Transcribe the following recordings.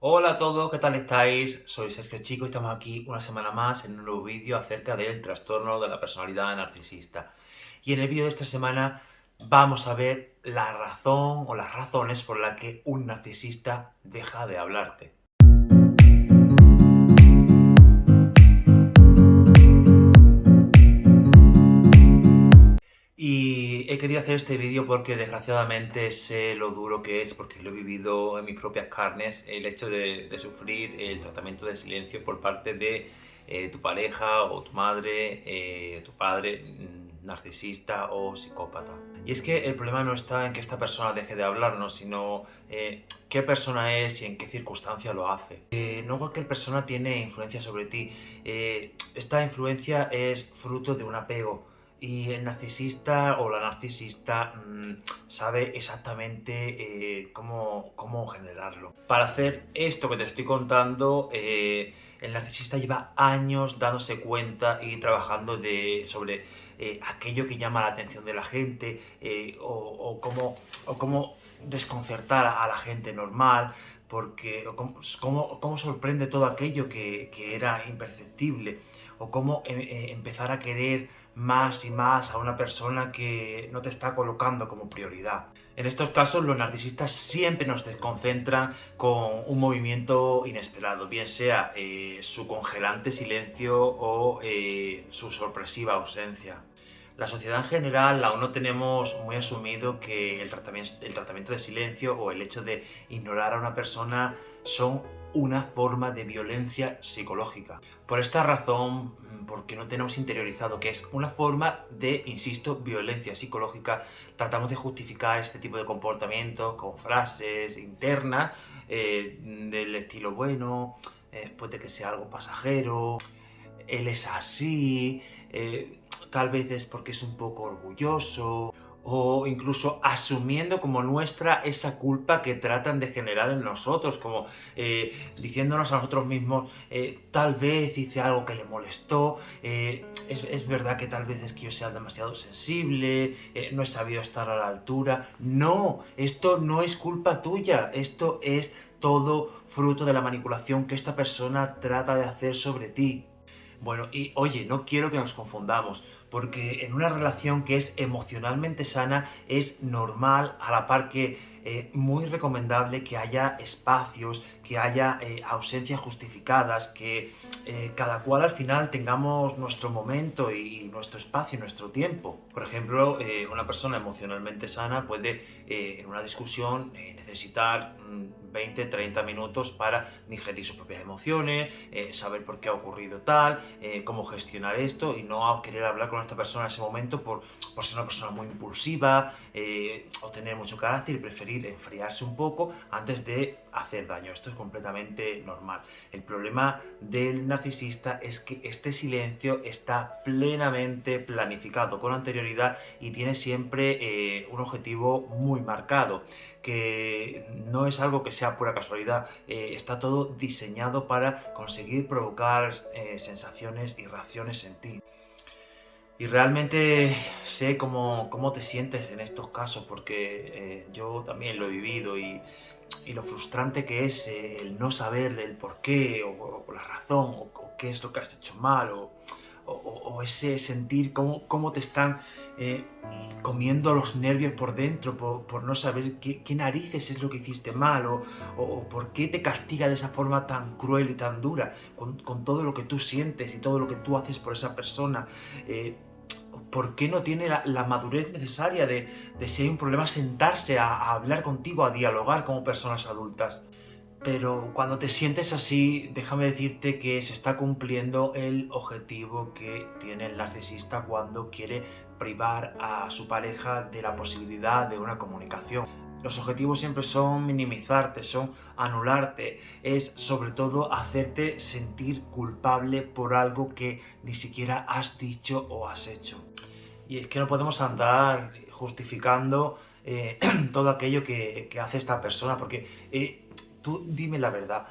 Hola a todos, ¿qué tal estáis? Soy Sergio Chico y estamos aquí una semana más en un nuevo vídeo acerca del trastorno de la personalidad narcisista. Y en el vídeo de esta semana vamos a ver la razón o las razones por las que un narcisista deja de hablarte. Y he querido hacer este vídeo porque desgraciadamente sé lo duro que es, porque lo he vivido en mis propias carnes, el hecho de sufrir el tratamiento de silencio por parte de tu pareja o tu madre, tu padre, narcisista o psicópata. Y es que el problema no está en que esta persona deje de hablarnos, sino qué persona es y en qué circunstancia lo hace. No cualquier persona tiene influencia sobre ti. Esta influencia es fruto de un apego. Y el narcisista o la narcisista sabe exactamente cómo generarlo. Para hacer esto que te estoy contando, el narcisista lleva años dándose cuenta y trabajando sobre aquello que llama la atención de la gente o cómo desconcertar a la gente normal, porque cómo sorprende todo aquello que era imperceptible, o cómo empezar a querer más y más a una persona que no te está colocando como prioridad. En estos casos, los narcisistas siempre nos desconcentran con un movimiento inesperado, bien sea su congelante silencio o su sorpresiva ausencia. La sociedad en general aún no tenemos muy asumido que el tratamiento de silencio o el hecho de ignorar a una persona son una forma de violencia psicológica. Por esta razón, porque no tenemos interiorizado que es una forma de, insisto, violencia psicológica, tratamos de justificar este tipo de comportamientos con frases internas del estilo, bueno, puede que sea algo pasajero, él es así, tal vez es porque es un poco orgulloso, o incluso asumiendo como nuestra esa culpa que tratan de generar en nosotros, como diciéndonos a nosotros mismos, tal vez hice algo que le molestó, es verdad que tal vez es que yo sea demasiado sensible, no he sabido estar a la altura. No, esto no es culpa tuya, esto es todo fruto de la manipulación que esta persona trata de hacer sobre ti. Bueno, y oye, no quiero que nos confundamos, porque en una relación que es emocionalmente sana es normal, a la par que muy recomendable que haya espacios, que haya ausencias justificadas, que cada cual al final tengamos nuestro momento y nuestro espacio y nuestro tiempo. Por ejemplo, una persona emocionalmente sana puede en una discusión necesitar 20-30 minutos para digerir sus propias emociones, saber por qué ha ocurrido tal, cómo gestionar esto y no querer hablar con esta persona en ese momento por ser una persona muy impulsiva o tener mucho carácter y preferir enfriarse un poco antes de hacer daño. Esto es completamente normal. El problema del narcisista es que este silencio está plenamente planificado con anterioridad y tiene siempre un objetivo muy marcado, que no es algo que sea pura casualidad, está todo diseñado para conseguir provocar sensaciones y reacciones en ti. Y realmente sé cómo te sientes en estos casos, porque yo también lo he vivido y lo frustrante que es el no saber el por qué o la razón o qué es lo que has hecho mal o ese sentir cómo te están eh, comiendo los nervios por dentro por no saber qué narices es lo que hiciste mal o por qué te castiga de esa forma tan cruel y tan dura con todo lo que tú sientes y todo lo que tú haces por esa persona. ¿Por qué no tiene la madurez necesaria de si hay un problema sentarse a hablar contigo, a dialogar como personas adultas? Pero cuando te sientes así, déjame decirte que se está cumpliendo el objetivo que tiene el narcisista cuando quiere privar a su pareja de la posibilidad de una comunicación. Los objetivos siempre son minimizarte, son anularte, es sobre todo hacerte sentir culpable por algo que ni siquiera has dicho o has hecho. Y es que no podemos andar justificando todo aquello que hace esta persona, porque tú dime la verdad,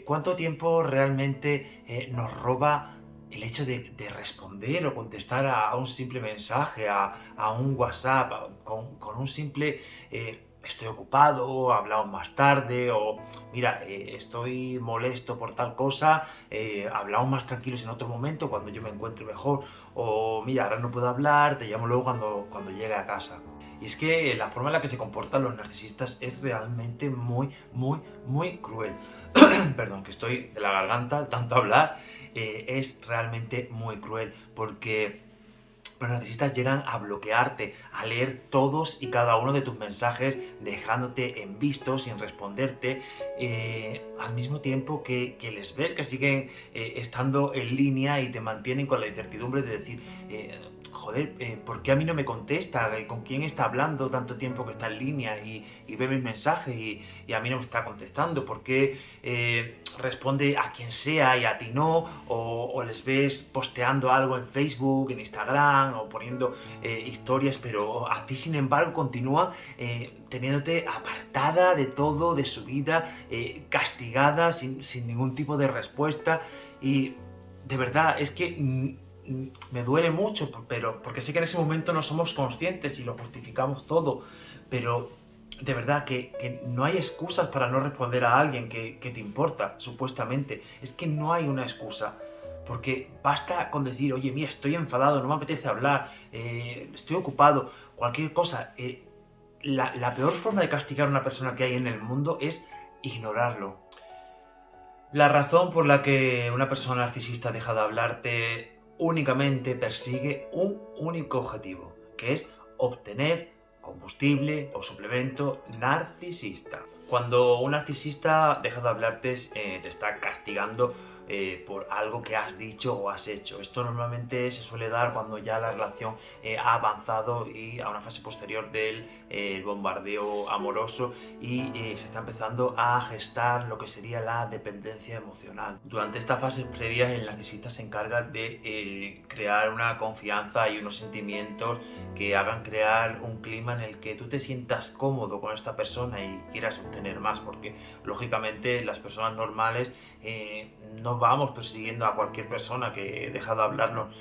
¿cuánto tiempo realmente nos roba el hecho de responder o contestar a un simple mensaje, a un WhatsApp, con un simple estoy ocupado, hablamos más tarde, o mira, estoy molesto por tal cosa, hablamos más tranquilos en otro momento cuando yo me encuentre mejor, o mira, ahora no puedo hablar, te llamo luego cuando llegue a casa. Y es que la forma en la que se comportan los narcisistas es realmente muy, muy, muy cruel. Perdón, que estoy de la garganta, tanto hablar, es realmente muy cruel porque los narcisistas llegan a bloquearte, a leer todos y cada uno de tus mensajes, dejándote en visto, sin responderte, al mismo tiempo que les ves que siguen estando en línea y te mantienen con la incertidumbre de decir, joder, ¿por qué a mí no me contesta? ¿Con quién está hablando tanto tiempo que está en línea y ve mis mensajes y a mí no me está contestando? ¿Por qué responde a quien sea y a ti no? O les ves posteando algo en Facebook, en Instagram o poniendo historias, pero a ti sin embargo continúa teniéndote apartada de todo, de su vida, castigada sin ningún tipo de respuesta. Y de verdad es que me duele mucho, pero porque sé que en ese momento no somos conscientes y lo justificamos todo, pero de verdad que no hay excusas para no responder a alguien que te importa, supuestamente. Es que no hay una excusa. Porque basta con decir, oye, mira, estoy enfadado, no me apetece hablar, estoy ocupado, cualquier cosa. La peor forma de castigar a una persona que hay en el mundo es ignorarlo. La razón por la que una persona narcisista deja de hablarte únicamente persigue un único objetivo, que es obtener combustible o suplemento narcisista. Cuando un narcisista deja de hablarte, te está castigando por algo que has dicho o has hecho. Esto normalmente se suele dar cuando ya la relación ha avanzado y a una fase posterior del bombardeo amoroso y se está empezando a gestar lo que sería la dependencia emocional. Durante esta fase previa el narcisista se encarga de crear una confianza y unos sentimientos que hagan crear un clima en el que tú te sientas cómodo con esta persona y quieras obtener más, porque lógicamente las personas normales no vamos persiguiendo a cualquier persona que deja de hablarnos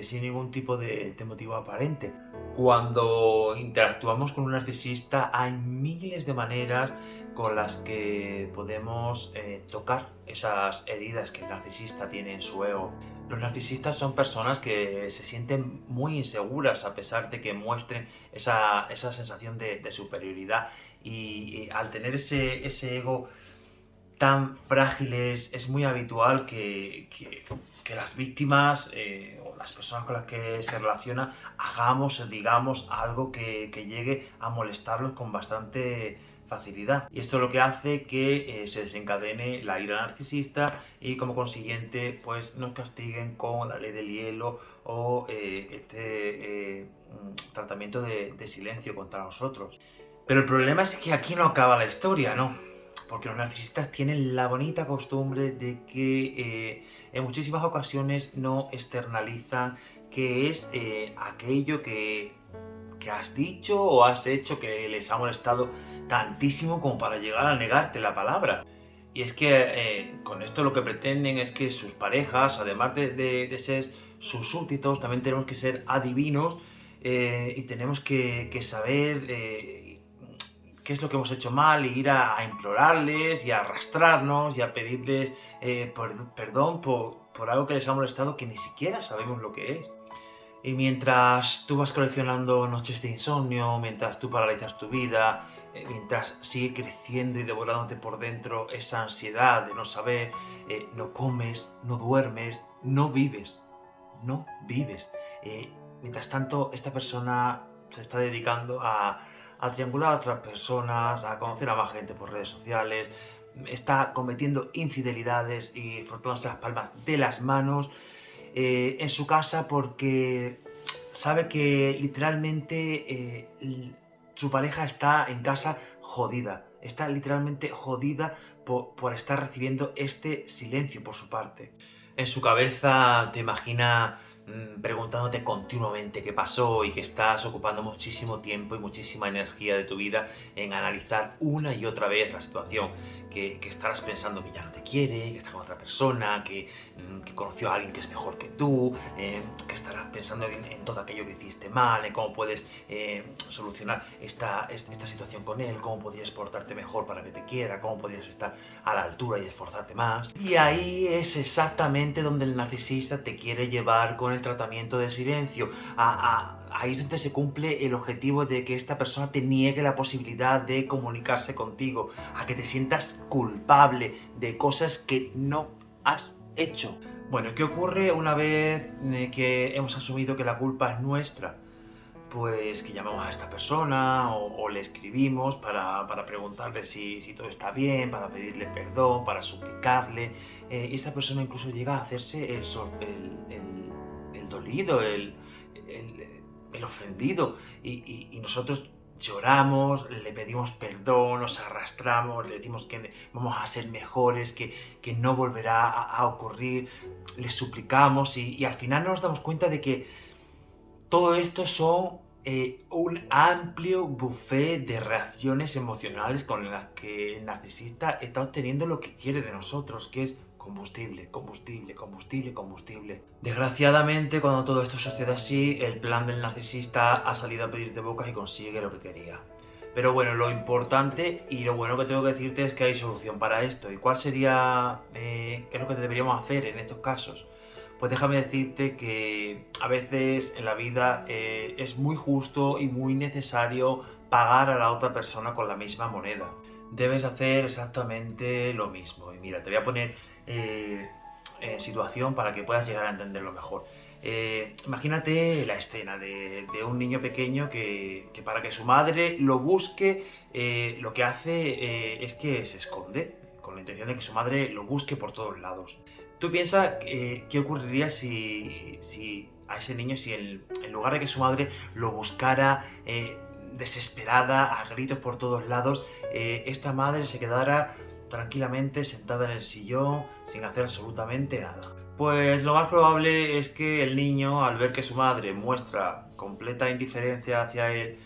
sin ningún tipo de motivo aparente. Cuando interactuamos con un narcisista hay miles de maneras con las que podemos tocar esas heridas que el narcisista tiene en su ego. Los narcisistas son personas que se sienten muy inseguras a pesar de que muestren esa sensación de superioridad y al tener ese ego tan frágiles es muy habitual que las víctimas o las personas con las que se relaciona hagamos o digamos algo que llegue a molestarlos con bastante facilidad. Y esto es lo que hace que se desencadene la ira narcisista y como consiguiente pues nos castiguen con la ley del hielo o tratamiento de silencio contra nosotros. Pero el problema es que aquí no acaba la historia, ¿no? Porque los narcisistas tienen la bonita costumbre de que en muchísimas ocasiones no externalizan qué es aquello que has dicho o has hecho que les ha molestado tantísimo como para llegar a negarte la palabra. Y es que con esto lo que pretenden es que sus parejas, además de ser sus súbditos, también tenemos que ser adivinos y tenemos que saber qué es lo que hemos hecho mal e ir a implorarles y a arrastrarnos y a pedirles perdón por algo que les ha molestado que ni siquiera sabemos lo que es. Y mientras tú vas coleccionando noches de insomnio, mientras tú paralizas tu vida, mientras sigue creciendo y devorándote por dentro esa ansiedad de no saber, no comes, no duermes, no vives, no vives. Mientras tanto, esta persona se está dedicando a triangular a otras personas, a conocer a más gente por redes sociales, está cometiendo infidelidades y frotándose las palmas de las manos en su casa porque sabe que literalmente su pareja está en casa jodida. Está literalmente jodida por estar recibiendo este silencio por su parte. En su cabeza te imagina preguntándote continuamente qué pasó y que estás ocupando muchísimo tiempo y muchísima energía de tu vida en analizar una y otra vez la situación, que estarás pensando que ya no te quiere, que está con otra persona, que conoció a alguien que es mejor que tú, que estarás pensando en todo aquello que hiciste mal, en cómo puedes solucionar esta situación con él, cómo podrías portarte mejor para que te quiera, cómo podrías estar a la altura y esforzarte más. Y ahí es exactamente donde el narcisista te quiere llevar con el tratamiento de silencio. Ahí es donde se cumple el objetivo de que esta persona te niegue la posibilidad de comunicarse contigo, a que te sientas culpable de cosas que no has hecho. Bueno, ¿qué ocurre una vez que hemos asumido que la culpa es nuestra? Pues que llamamos a esta persona o le escribimos para preguntarle si todo está bien, para pedirle perdón, para suplicarle. Y esta persona incluso llega a hacerse el dolido, el ofendido. Y nosotros lloramos, le pedimos perdón, nos arrastramos, le decimos que vamos a ser mejores, que no volverá a ocurrir, le suplicamos y al final nos damos cuenta de que todo esto son un amplio buffet de reacciones emocionales con las que el narcisista está obteniendo lo que quiere de nosotros, que es combustible, combustible, combustible, combustible. Desgraciadamente, cuando todo esto sucede así, el plan del narcisista ha salido a pedirte bocas y consigue lo que quería. Pero bueno, lo importante y lo bueno que tengo que decirte es que hay solución para esto. ¿Y cuál sería, qué es lo que deberíamos hacer en estos casos? Pues déjame decirte que a veces en la vida es muy justo y muy necesario pagar a la otra persona con la misma moneda. Debes hacer exactamente lo mismo. Y mira, te voy a poner en situación para que puedas llegar a entenderlo mejor. Imagínate la escena de un niño pequeño que para que su madre lo busque, lo que hace es que se esconde, con la intención de que su madre lo busque por todos lados. Tú piensas qué ocurriría si a ese niño, si en lugar de que su madre lo buscara desesperada, a gritos por todos lados, esta madre se quedara tranquilamente sentada en el sillón sin hacer absolutamente nada. Pues lo más probable es que el niño, al ver que su madre muestra completa indiferencia hacia él,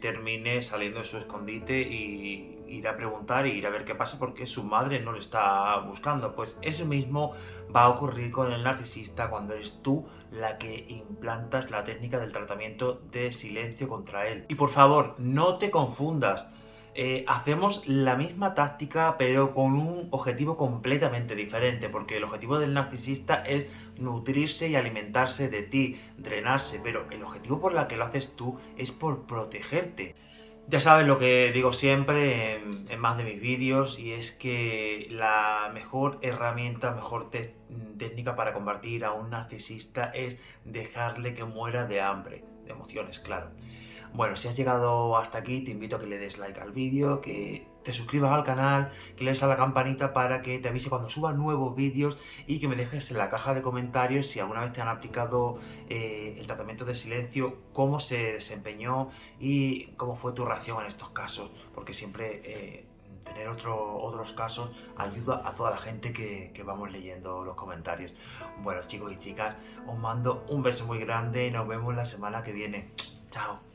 termine saliendo de su escondite y ir a preguntar y ir a ver qué pasa porque su madre no le está buscando. Pues eso mismo va a ocurrir con el narcisista cuando eres tú la que implantas la técnica del tratamiento de silencio contra él. Y por favor, no te confundas. Hacemos la misma táctica pero con un objetivo completamente diferente, porque el objetivo del narcisista es nutrirse y alimentarse de ti, drenarse, pero el objetivo por el que lo haces tú es por protegerte. Ya sabes lo que digo siempre en más de mis vídeos, y es que la mejor herramienta, mejor técnica para combatir a un narcisista es dejarle que muera de hambre, de emociones, claro. Bueno, si has llegado hasta aquí, te invito a que le des like al vídeo, que te suscribas al canal, que le des a la campanita para que te avise cuando suba nuevos vídeos y que me dejes en la caja de comentarios si alguna vez te han aplicado el tratamiento de silencio, cómo se desempeñó y cómo fue tu reacción en estos casos, porque siempre tener otros casos ayuda a toda la gente que vamos leyendo los comentarios. Bueno, chicos y chicas, os mando un beso muy grande y nos vemos la semana que viene. Chao.